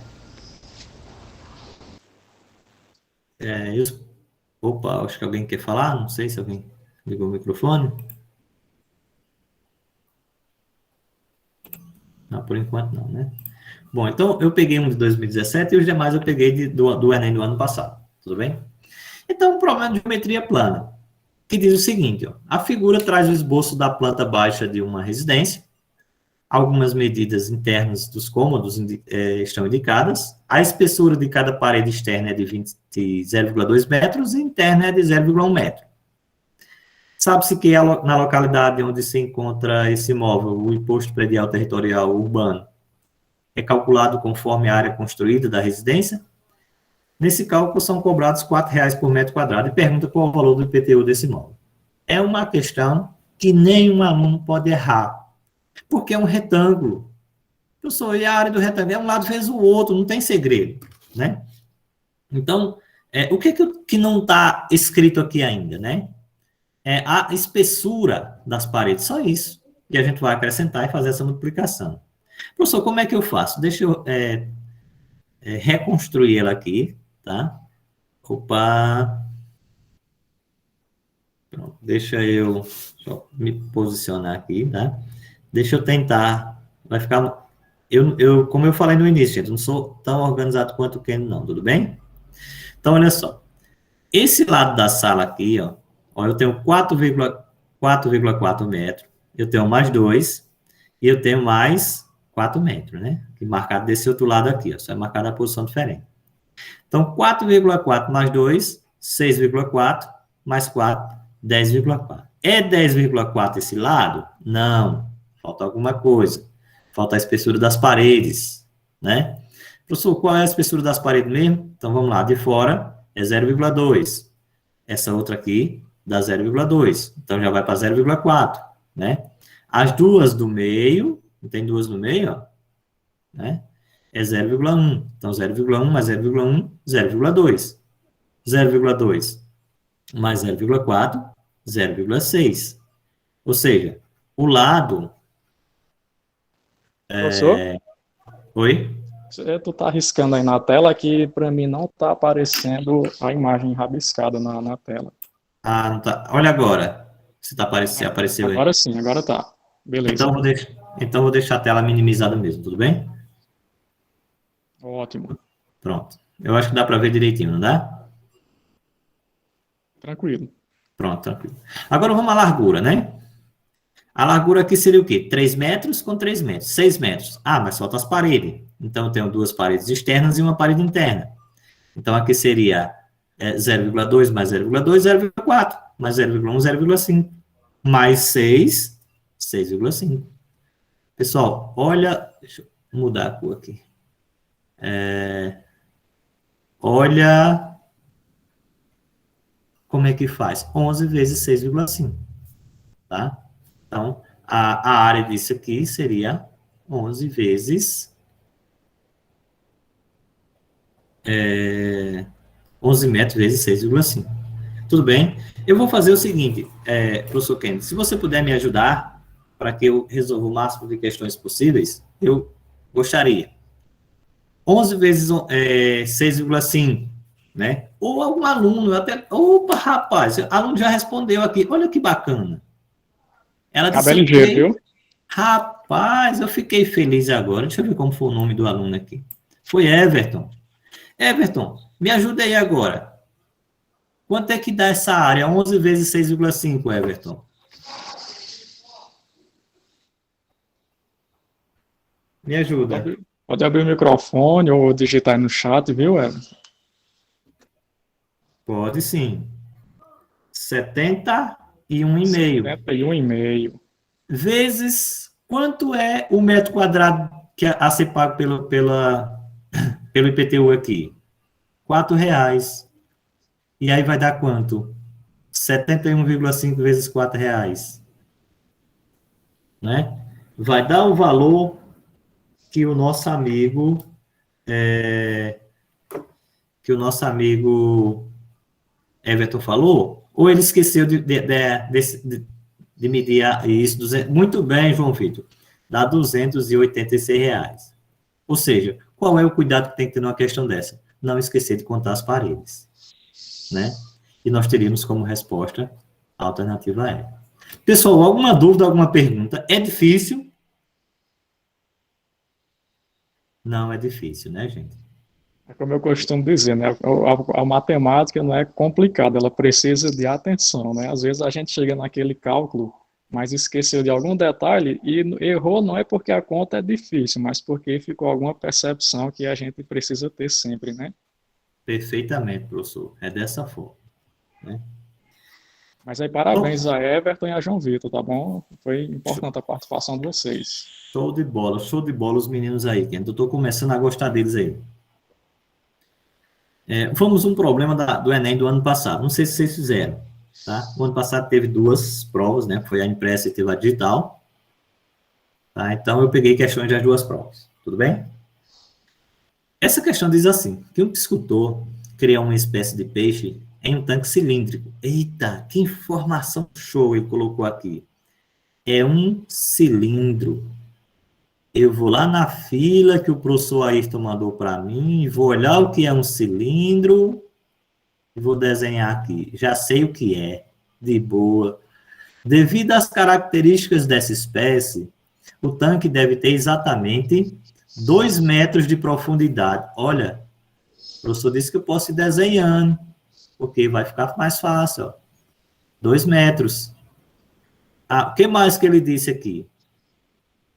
Opa, acho que alguém quer falar, não sei se alguém ligou o microfone. Não, por enquanto não, né? Bom, então eu peguei um de 2017 e os demais eu peguei do Enem do ano passado, tudo bem? Então, um problema de geometria plana, que diz o seguinte, ó, a figura traz o esboço da planta baixa de uma residência, algumas medidas internas dos cômodos estão indicadas, a espessura de cada parede externa é de 0,2 metros e interna é de 0,1 metro. Sabe-se que na localidade onde se encontra esse imóvel, o imposto predial territorial urbano é calculado conforme a área construída da residência. Nesse cálculo são cobrados R$ 4,00 por metro quadrado e pergunta qual é o valor do IPTU desse imóvel. É uma questão que nenhum aluno pode errar, porque é um retângulo. Professor, e a área do retângulo é um lado vezes o outro, não tem segredo, né? Então, o que não está escrito aqui ainda, né? É a espessura das paredes, só isso. E a gente vai acrescentar e fazer essa multiplicação. Professor, como é que eu faço? Deixa eu reconstruir ela aqui, tá? Opa! Pronto, deixa eu só me posicionar aqui, tá? Deixa eu tentar, vai ficar... como eu falei no início, gente, não sou tão organizado quanto o Ken, não, tudo bem? Então, olha só. Esse lado da sala aqui, ó, eu tenho 4,4 metros, eu tenho mais 2, e eu tenho mais 4 metros, né? Que marcado desse outro lado aqui, ó, só é marcada a posição diferente. Então, 4,4 mais 2, 6,4, mais 4, 10,4. É 10,4 esse lado? Não. Falta alguma coisa. Falta a espessura das paredes, né? Professor, qual é a espessura das paredes mesmo? Então, vamos lá. De fora é 0,2. Essa outra aqui dá 0,2. Então, já vai para 0,4, né? As duas do meio, não tem duas no meio, ó, né? É 0,1. Então, 0,1 mais 0,1, 0,2. 0,2 mais 0,4, 0,6. Ou seja, o lado... Professor, Oi? tu tá arriscando aí na tela que para mim não tá aparecendo a imagem rabiscada na tela. Ah, não tá. Olha agora. Se tá apareceu aí. Agora sim, agora tá. Beleza. Então vou deixar a tela minimizada mesmo, tudo bem? Ótimo. Pronto. Eu acho que dá para ver direitinho, não dá? Tranquilo. Pronto, tranquilo. Agora vamos à largura, né? A largura aqui seria o quê? 3 metros com 3 metros. 6 metros. Ah, mas falta as paredes. Então eu tenho 2 paredes externas e uma parede interna. Então aqui seria 0,2 mais 0,2, 0,4. Mais 0,1, 0,5. Mais 6, 6,5. Pessoal, olha... Deixa eu mudar a cor aqui. Olha como é que faz. 11 vezes 6,5. Tá? Então, a área disso aqui seria 11 vezes 11 metros vezes 6,5. Tudo bem? Eu vou fazer o seguinte, professor Kennedy, se você puder me ajudar para que eu resolva o máximo de questões possíveis, eu gostaria. 11 vezes 6,5, né? Ou algum aluno, até... Opa, rapaz, o aluno já respondeu aqui. Olha que bacana. Ela disse, ligeiro, viu? rapaz, eu fiquei feliz agora. Deixa eu ver como foi o nome do aluno aqui. Foi Everton. Everton, me ajuda aí agora. Quanto é que dá essa área? 11 vezes 6,5, Everton. Me ajuda. Pode abrir o microfone ou digitar aí no chat, viu, Everton? Pode sim. 71,5. 71,5. Vezes quanto é o metro quadrado que a ser pago pelo IPTU aqui? R$4. E aí vai dar quanto? 71,5 vezes R$4. Né? Vai dar o valor que o nosso amigo Everton falou, ou ele esqueceu de medir isso. Muito bem, João Vitor. Dá R$286. Ou seja, qual é o cuidado que tem que ter numa questão dessa? Não esquecer de contar as paredes. Né? E nós teríamos como resposta a alternativa E. Pessoal, alguma dúvida, alguma pergunta? É difícil? Não é difícil, né, gente? É como eu costumo dizer, né? A matemática não é complicada, ela precisa de atenção, né? Às vezes a gente chega naquele cálculo, mas esqueceu de algum detalhe e errou não é porque a conta é difícil, mas porque ficou alguma percepção que a gente precisa ter sempre, né? Perfeitamente, professor. É dessa forma. Né? Mas aí parabéns a Everton e a João Vitor, tá bom? Foi importante a participação de vocês. Show de bola os meninos aí, que eu estou começando a gostar deles aí. Vamos um problema do Enem do ano passado. Não sei se vocês fizeram. Tá? O ano passado teve 2 provas, né? Foi a impressa e teve a digital. Tá? Então, eu peguei questões das 2 provas. Tudo bem? Essa questão diz assim, que um piscicultor cria uma espécie de peixe em um tanque cilíndrico. Eita, que informação show ele colocou aqui. É um cilindro. Eu vou lá na fila que o professor Ayrton mandou para mim, vou olhar o que é um cilindro e vou desenhar aqui. Já sei o que é, de boa. Devido às características dessa espécie, o tanque deve ter exatamente 2 metros de profundidade. Olha, o professor disse que eu posso ir desenhando, porque vai ficar mais fácil. Ó. 2 metros. O que mais que ele disse aqui?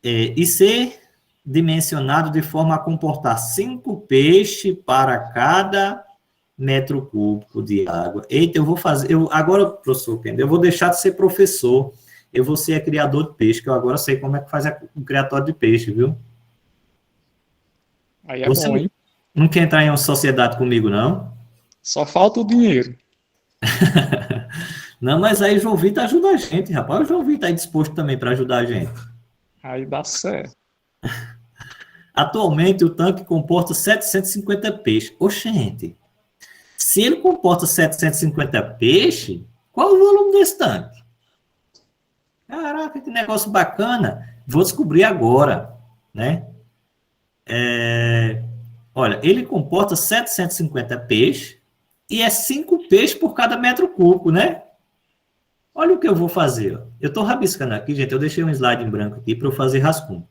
E ser dimensionado de forma a comportar 5 peixes para cada metro cúbico de água. Eita, eu vou fazer... agora, professor Kennedy, eu vou deixar de ser professor. Eu vou ser criador de peixe, que eu agora sei como é que faz o criatório de peixe, viu? Aí Você bom, hein? Não quer entrar em uma sociedade comigo, não? Só falta o dinheiro. Não, mas aí o João Vitor ajuda a gente, rapaz. O João Vitor está aí disposto também para ajudar a gente. Aí dá certo. Atualmente, o tanque comporta 750 peixes. Oxente, Se ele comporta 750 peixes, qual é o volume desse tanque? Caraca, que negócio bacana. Vou descobrir agora, né? Olha, ele comporta 750 peixes e é 5 peixes por cada metro cúbico, né? Olha o que eu vou fazer. Ó. Eu estou rabiscando aqui, gente. Eu deixei um slide em branco aqui para eu fazer rascunho.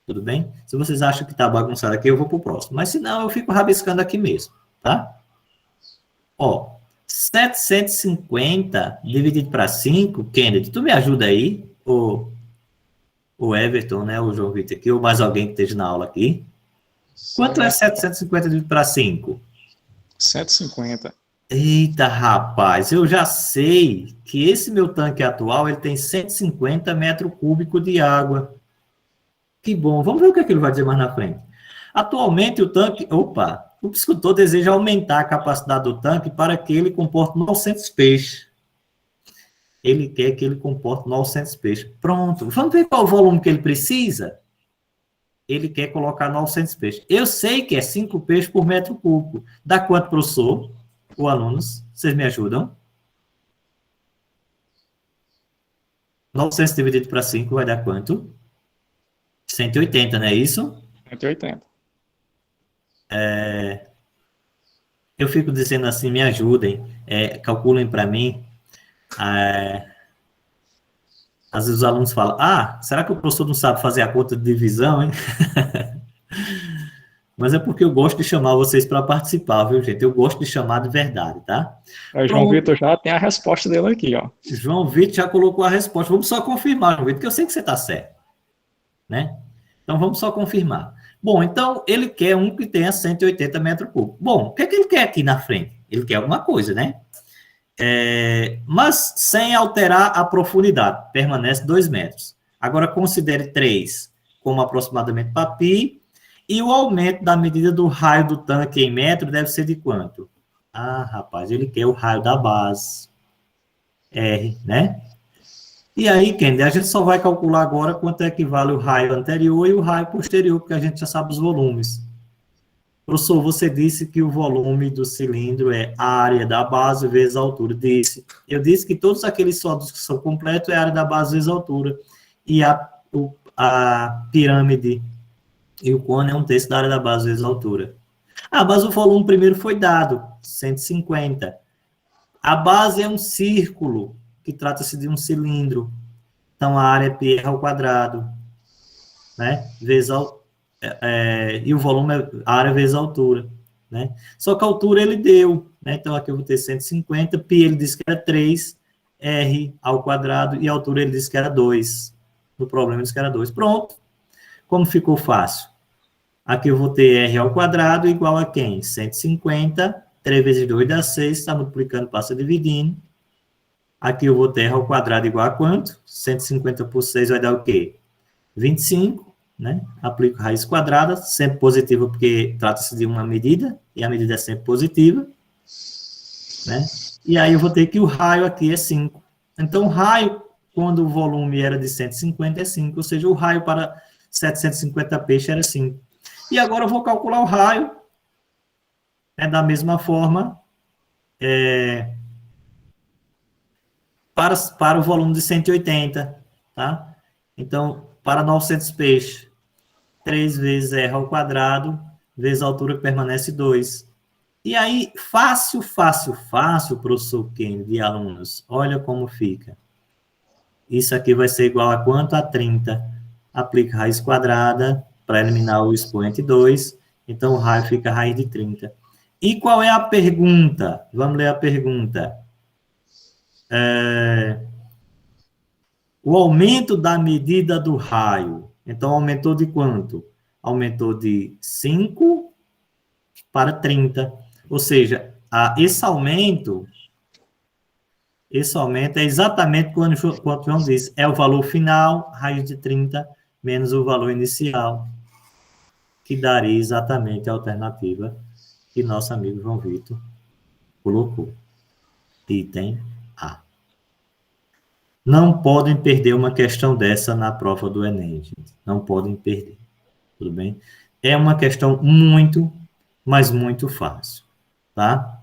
Tudo bem? Se vocês acham que está bagunçado aqui, eu vou para o próximo. Mas se não, eu fico rabiscando aqui mesmo, tá? Ó, 750 dividido para 5, Kennedy, tu me ajuda aí? O Everton, né? O João Vitor aqui, ou mais alguém que esteja na aula aqui. Quanto é 750 dividido para 5? 150. Eita, rapaz, eu já sei que esse meu tanque atual, ele tem 150 metros cúbicos de água. Que bom, vamos ver o que é que ele vai dizer mais na frente. Atualmente o tanque, o piscicultor deseja aumentar a capacidade do tanque para que ele comporte 900 peixes. Ele quer que ele comporte 900 peixes. Pronto, vamos ver qual o volume que ele precisa? Ele quer colocar 900 peixes. Eu sei que é 5 peixes por metro cúbico. Dá quanto, professor? Ou alunos? Vocês me ajudam? 900 dividido para 5 vai dar quanto? 180, não é isso? 180. Eu fico dizendo assim, me ajudem, calculem para mim. Às vezes os alunos falam, será que o professor não sabe fazer a conta de divisão, hein? Mas é porque eu gosto de chamar vocês para participar, viu, gente? Eu gosto de chamar de verdade, tá? O João Vitor já tem a resposta dele aqui, ó. João Vitor já colocou a resposta. Vamos só confirmar, João Vitor, que eu sei que você está certo, né? Então, vamos só confirmar. Bom, então, ele quer um que tenha 180 metros cúbicos. Bom, o que é que ele quer aqui na frente? Ele quer alguma coisa, né? Mas sem alterar a profundidade, permanece 2 metros. Agora, considere 3 como aproximadamente para π, e o aumento da medida do raio do tanque em metro deve ser de quanto? Rapaz, ele quer o raio da base, R, né? E aí, Kennedy, a gente só vai calcular agora quanto é que vale o raio anterior e o raio posterior, porque a gente já sabe os volumes. Professor, você disse que o volume do cilindro é a área da base vezes a altura. Eu disse que todos aqueles sólidos que são completos é a área da base vezes a altura. E a pirâmide e o cone é 1/3 da área da base vezes a altura. Mas o volume primeiro foi dado, 150. A base é um círculo, que trata-se de um cilindro. Então, a área é πr ao quadrado, né? E o volume é a área vezes a altura, né? Só que a altura ele deu, né? Então, aqui eu vou ter 150, π ele disse que era 3, r ao quadrado, e a altura ele disse que era 2. No problema ele disse que era 2. Pronto. Como ficou fácil? Aqui eu vou ter r ao quadrado igual a quem? 150, 3 vezes 2 dá 6, está multiplicando, passa dividindo. Aqui eu vou ter r ao quadrado igual a quanto? 150 por 6 vai dar o quê? 25, né? Aplico raiz quadrada, sempre positiva porque trata-se de uma medida, e a medida é sempre positiva, né? E aí eu vou ter que o raio aqui é 5. Então, o raio, quando o volume era de 150, é 5, ou seja, o raio para 750 peixes era 5. E agora eu vou calcular o raio, né, da mesma forma, para o volume de 180, tá? Então, para 900 peixes, 3 vezes r ao quadrado, vezes a altura que permanece 2. E aí, fácil, professor Kennedy e alunos, olha como fica. Isso aqui vai ser igual a quanto? A 30. Aplica raiz quadrada para eliminar o expoente 2. Então, o raio fica a raiz de 30. E qual é a pergunta? Vamos ler a pergunta. O aumento da medida do raio. Então, aumentou de quanto? Aumentou de 5 para 30. Ou seja, esse aumento é exatamente quanto o João disse. É o valor final, raiz de 30, menos o valor inicial, que daria exatamente a alternativa que nosso amigo João Vitor colocou. Item A. Não podem perder uma questão dessa na prova do Enem, gente. Não podem perder. Tudo bem? É uma questão muito, mas muito fácil, tá?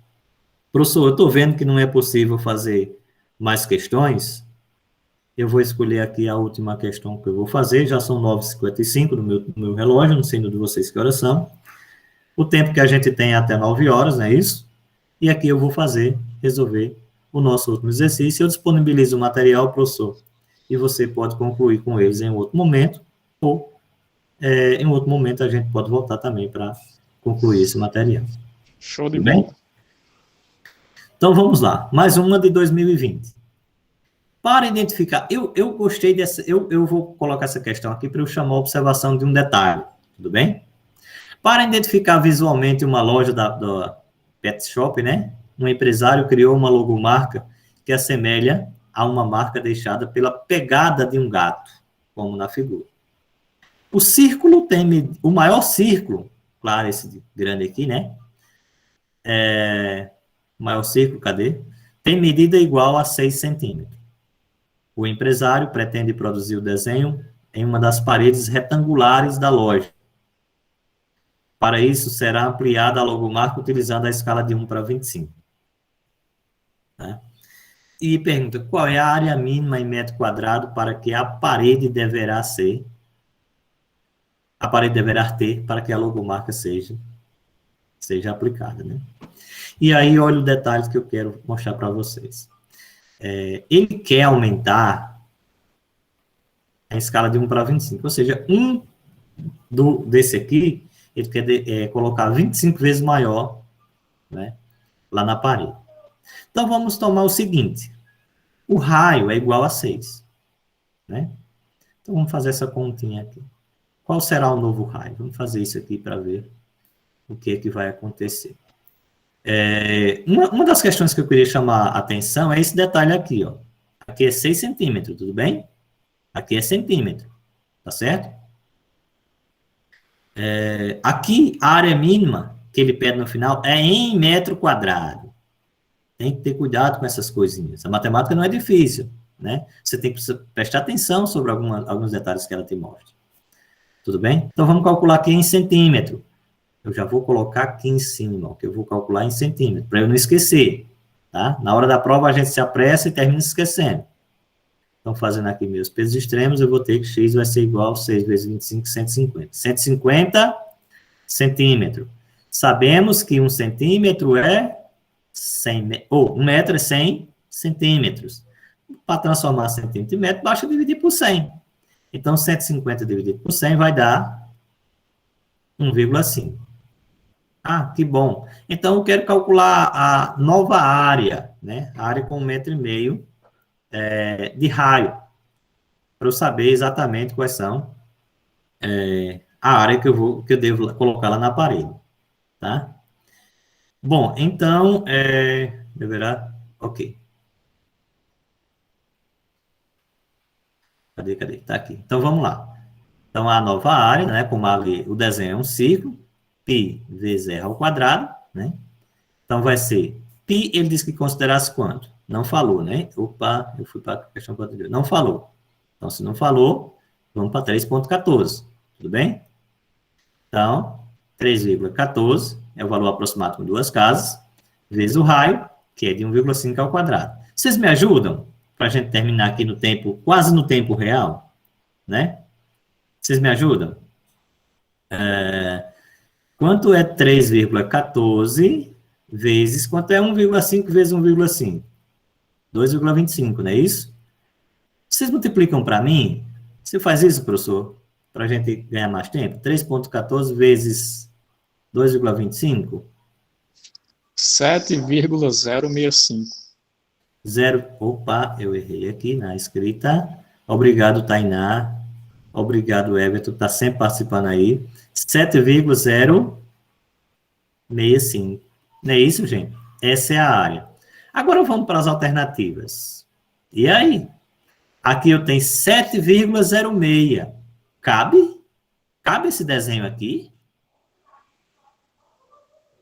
Professor, eu estou vendo que não é possível fazer mais questões. Eu vou escolher aqui a última questão que eu vou fazer. Já são 9h55 no meu relógio, não sei de vocês que horas são. O tempo que a gente tem é até 9 horas, não é isso? E aqui eu vou resolver o nosso último exercício. Eu disponibilizo o material, professor, e você pode concluir com eles em outro momento, ou em outro momento a gente pode voltar também para concluir esse material. Show de Tudo bola. bem? Então, vamos lá. Mais uma de 2020. Para identificar, eu gostei dessa, eu vou colocar essa questão aqui para eu chamar a observação de um detalhe, tudo bem? Para identificar visualmente uma loja da Pet Shop, né? Um empresário criou uma logomarca que assemelha a uma marca deixada pela pegada de um gato, como na figura. O círculo tem, o maior círculo, claro, esse grande aqui, né? O maior círculo, cadê? Tem medida igual a 6 centímetros. O empresário pretende produzir o desenho em uma das paredes retangulares da loja. Para isso, será ampliada a logomarca utilizando a escala de 1 para 25. Né? E pergunta, qual é a área mínima em metro quadrado para que a parede deverá ter para que a logomarca seja aplicada, né? E aí, olha o detalhe que eu quero mostrar para vocês. Ele quer aumentar a escala de 1 para 25, ou seja, desse aqui, ele quer colocar 25 vezes maior, né, lá na parede. Então, vamos tomar o seguinte, o raio é igual a 6, né? Então, vamos fazer essa continha aqui. Qual será o novo raio? Vamos fazer isso aqui para ver o que é que vai acontecer. Uma das questões que eu queria chamar a atenção é esse detalhe aqui, ó. Aqui é 6 centímetros, tudo bem? Aqui é centímetro, tá certo? Aqui, a área mínima que ele pede no final é em metro quadrado. Tem que ter cuidado com essas coisinhas. A matemática não é difícil, né? Você tem que prestar atenção sobre alguns detalhes que ela te mostra. Tudo bem? Então, vamos calcular aqui em centímetro. Eu já vou colocar aqui em cima, que eu vou calcular em centímetro, para eu não esquecer, tá? Na hora da prova, a gente se apressa e termina esquecendo. Então, fazendo aqui meus pesos extremos, eu vou ter que x vai ser igual a 6 vezes 25, 150. 150 centímetros. Sabemos que 1 centímetro é 100, ou 1 metro é 100 centímetros. Para transformar centímetro em metro, basta dividir por 100. Então, 150 dividido por 100 vai dar 1,5. Ah, que bom. Então, eu quero calcular a nova área, né? A área com 1,5 metro de raio, para eu saber exatamente quais são a área que eu devo colocar lá na parede, tá? Bom, então, deverá, ok. Cadê? Tá aqui. Então, vamos lá. Então, a nova área, né, como ali o desenho é um círculo, π vezes r ao quadrado, né? Então, vai ser, π, ele disse que considerasse quanto? Não falou, né? Opa, eu fui para a questão anterior. Não falou. Então, se não falou, vamos para 3,14. Tudo bem? Então, 3,14 é o valor aproximado com duas casas, vezes o raio, que é de 1,5 ao quadrado. Vocês me ajudam para a gente terminar aqui no tempo, quase no tempo real, né? Vocês me ajudam? Quanto é 3,14 vezes, quanto é 1,5 vezes 1,5? 2,25, não é isso? Vocês multiplicam para mim? Você faz isso, professor? Para a gente ganhar mais tempo? 3,14 vezes 2,25? 7,065. Opa, eu errei aqui na escrita. Obrigado, Tainá. Obrigado, Everton, está sempre participando aí. 7,065. Não é isso, gente? Essa é a área. Agora vamos para as alternativas. E aí? Aqui eu tenho 7,06. Cabe? Cabe esse desenho aqui?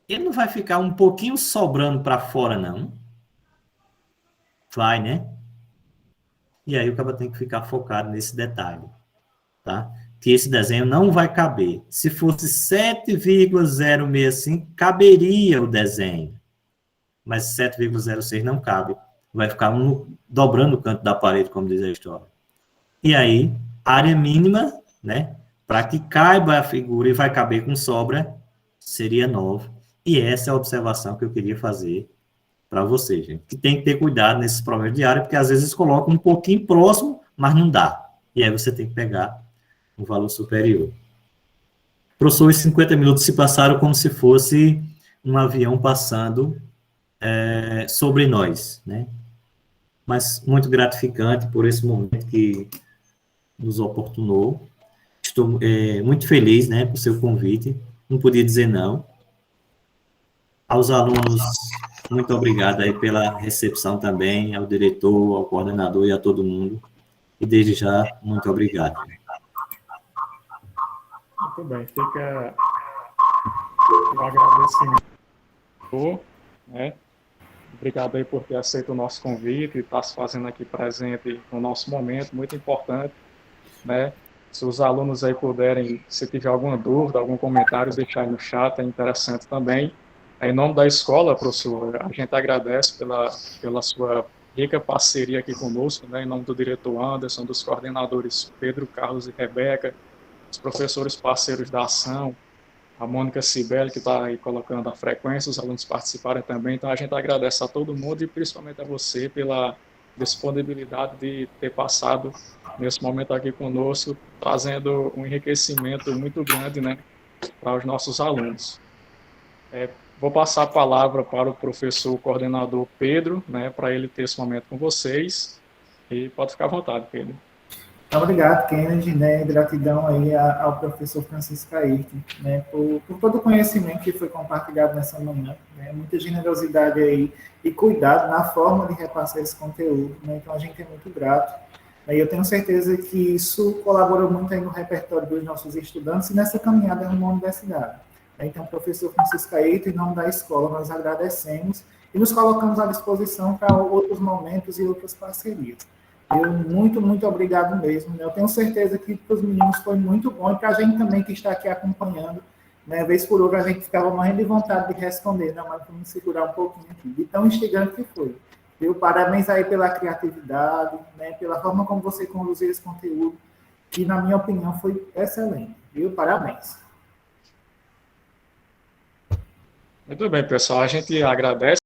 Ele não vai ficar um pouquinho sobrando para fora, não? Vai, né? E aí o cara tem que ficar focado nesse detalhe, tá? Que esse desenho não vai caber. Se fosse 7,065, caberia o desenho. mas 7,06 não cabe. Vai ficar dobrando o canto da parede, como diz a história. E aí, área mínima, né, para que caiba a figura e vai caber com sobra, seria 9. E essa é a observação que eu queria fazer para você, gente. Que tem que ter cuidado nesses problemas de área, porque às vezes colocam um pouquinho próximo, mas não dá. E aí você tem que pegar um valor superior. Professor, os 50 minutos se passaram como se fosse um avião passando sobre nós, né? Mas muito gratificante por esse momento que nos oportunou. Estou muito feliz, né, por seu convite. Não podia dizer não. Aos alunos, muito obrigado aí pela recepção também, ao diretor, ao coordenador e a todo mundo. E desde já, muito obrigado. Muito bem, fica o agradecimento, né? Obrigado aí por ter aceito o nosso convite e estar se fazendo aqui presente no nosso momento, muito importante, né? Se os alunos aí puderem, se tiver alguma dúvida, algum comentário, deixar aí no chat, é interessante também. Em nome da escola, professor, a gente agradece pela sua rica parceria aqui conosco, né? Em nome do diretor Anderson, dos coordenadores Pedro, Carlos e Rebeca, os professores parceiros da ação, a Mônica Cibele, que está aí colocando a frequência, os alunos participarem também. Então, a gente agradece a todo mundo e principalmente a você pela disponibilidade de ter passado nesse momento aqui conosco, trazendo um enriquecimento muito grande, né, para os nossos alunos. Vou passar a palavra para o professor coordenador Pedro, né, para ele ter esse momento com vocês. E pode ficar à vontade, Pedro. Obrigado, Kennedy, né? Gratidão aí ao professor Francisco Ayrton, né? Por todo o conhecimento que foi compartilhado nessa manhã, né? Muita generosidade aí e cuidado na forma de repassar esse conteúdo, né? Então a gente é muito grato. E eu tenho certeza que isso colabora muito aí no repertório dos nossos estudantes e nessa caminhada rumo à universidade. Então, professor Francisco Ayrton, em nome da escola, nós agradecemos e nos colocamos à disposição para outros momentos e outras parcerias. Muito obrigado mesmo. Eu tenho certeza que para os meninos foi muito bom e para a gente também que está aqui acompanhando, né, vez por outra a gente ficava morrendo de vontade de responder, né, mas vamos segurar um pouquinho aqui, de tão instigante que foi. Viu? Parabéns aí pela criatividade, né, pela forma como você conduziu esse conteúdo, que na minha opinião foi excelente. Viu? Parabéns. Muito bem, pessoal. A gente agradece.